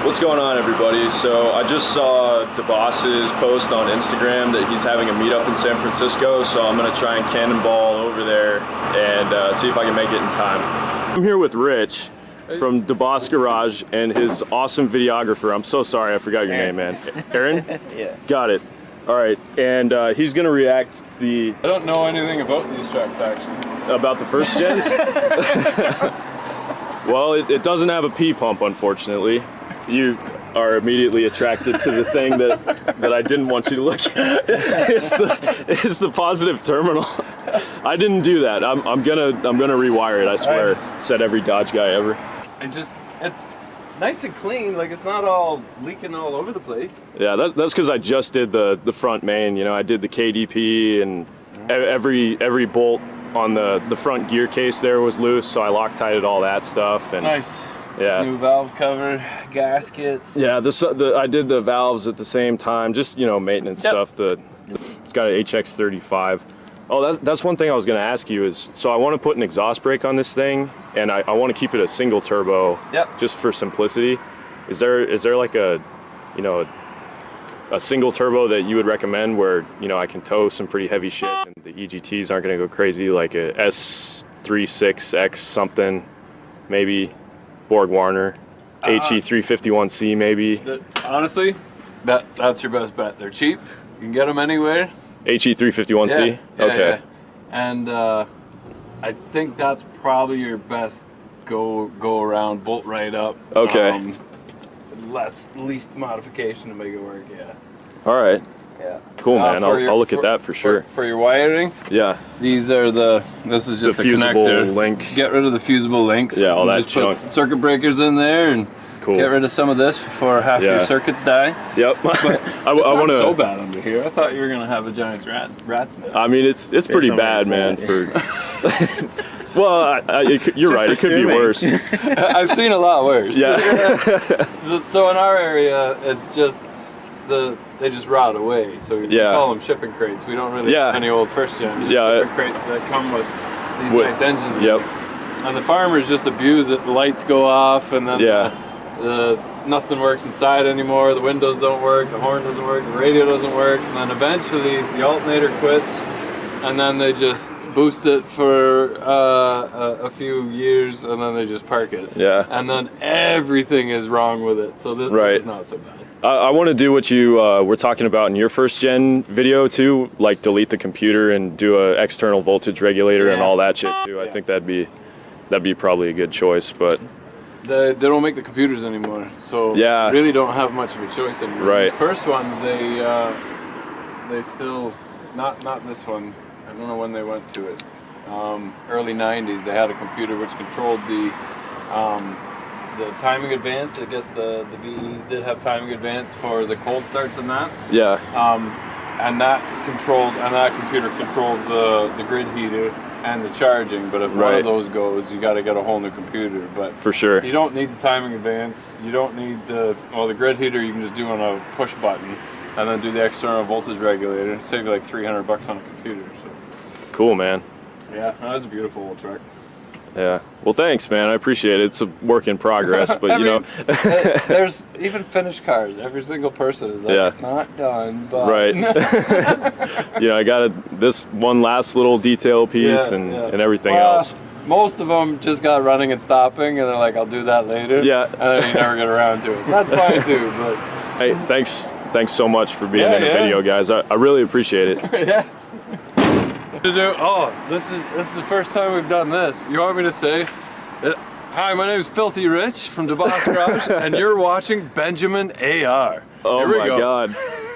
What's going on, everybody? So I just saw Deboss's post on Instagram that he's having a meetup in San Francisco, so I'm gonna try and cannonball over there and see if I can make it in time. I'm here with Rich from Deboss Garage and his awesome videographer. I'm so sorry, I forgot your name, man. Aaron? Yeah. Got it. All right, and he's gonna react to the... I don't know anything about these trucks, actually. About the first gens? Well, it doesn't have a P pump, unfortunately. You are immediately attracted to the thing that I didn't want you to look at. It's the positive terminal. I didn't do that. I'm gonna rewire it, I swear. Said every Dodge guy ever. It's nice and clean, like it's not all leaking all over the place. Yeah, that's because I just did the front main. You know, I did the KDP, and every bolt on the front gear case there was loose, so I Loctited all that stuff. And nice. Yeah. New valve cover, gaskets. Yeah, I did the valves at the same time, just, you know, maintenance stuff. It's got an HX35. Oh, that's one thing I was going to ask you is, so I want to put an exhaust brake on this thing, and I want to keep it a single turbo, just for simplicity. Is there like a, you know, a single turbo that you would recommend where, you know, I can tow some pretty heavy shit and the EGTs aren't going to go crazy, like a S36X something, maybe? Borg Warner, HE351C maybe. Honestly, that's your best bet. They're cheap. You can get them anywhere. HE351C? Yeah, okay. Yeah. And I think that's probably your best go around, bolt right up. Okay. Least modification to make it work, yeah. All right. Yeah. Cool, man. I'll look at that for sure. For your wiring, yeah. This is just the a fusible connector. link. Get rid of the fusible links. Yeah, all that just junk. Put circuit breakers in there and get rid of some of this before half your circuits die. Yep. I want to. So bad under here. I thought you were gonna have a giant rat's nest. I mean, it's pretty bad, man. For well, you're right. It could be worse. I've seen a lot worse. Yeah. So in our area, it's just they just rot away. So we call them shipping crates. We don't really have any old first gens. Shipping crates that come with these nice engines. Yep. And the farmers just abuse it. The lights go off, and then nothing works inside anymore. The windows don't work. The horn doesn't work. The radio doesn't work. And then eventually the alternator quits, and then they just boost it for a few years, and then they just park it. Yeah. And then everything is wrong with it. So this is not so bad. I want to do what you were talking about in your first gen video too, like delete the computer and do a external voltage regulator and all that shit too. I think that'd be probably a good choice, but they don't make the computers anymore, so really don't have much of a choice anymore. Right. These first ones, they still not this one. I don't know when they went to it. Early 90s, they had a computer which controlled the timing advance. I guess the VEs did have timing advance for the cold starts and that. Yeah. And that computer controls the grid heater and the charging. But if one of those goes, you got to get a whole new computer. But for sure, you don't need the timing advance. You don't need the grid heater. You can just do on a push button, and then do the external voltage regulator. Save you like $300 on a computer. So. Cool, man. Yeah, that's a beautiful old truck. Yeah. Well, thanks, man. I appreciate it. It's a work in progress, but you know, there's even finished cars. Every single person is like, it's not done, but right. Yeah, I got this one last little detail piece and everything else. Most of them just got running and stopping, and they're like, I'll do that later. Yeah. And then you never get around to it. That's fine too, but. Hey, thanks so much for being in the video, guys. I really appreciate it. Yeah. This is the first time we've done this. You want me to say, hi, my name is Filthy Rich from Deboss Garage, and you're watching Benjamin AR. Oh my God.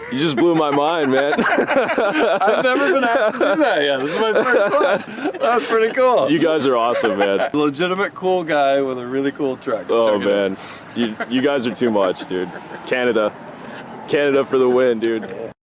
You just blew my mind, man. I've never been asked to do that yet. This is my first one. That's pretty cool. You guys are awesome, man. Legitimate cool guy with a really cool truck. Oh, man. You guys are too much, dude. Canada for the win, dude.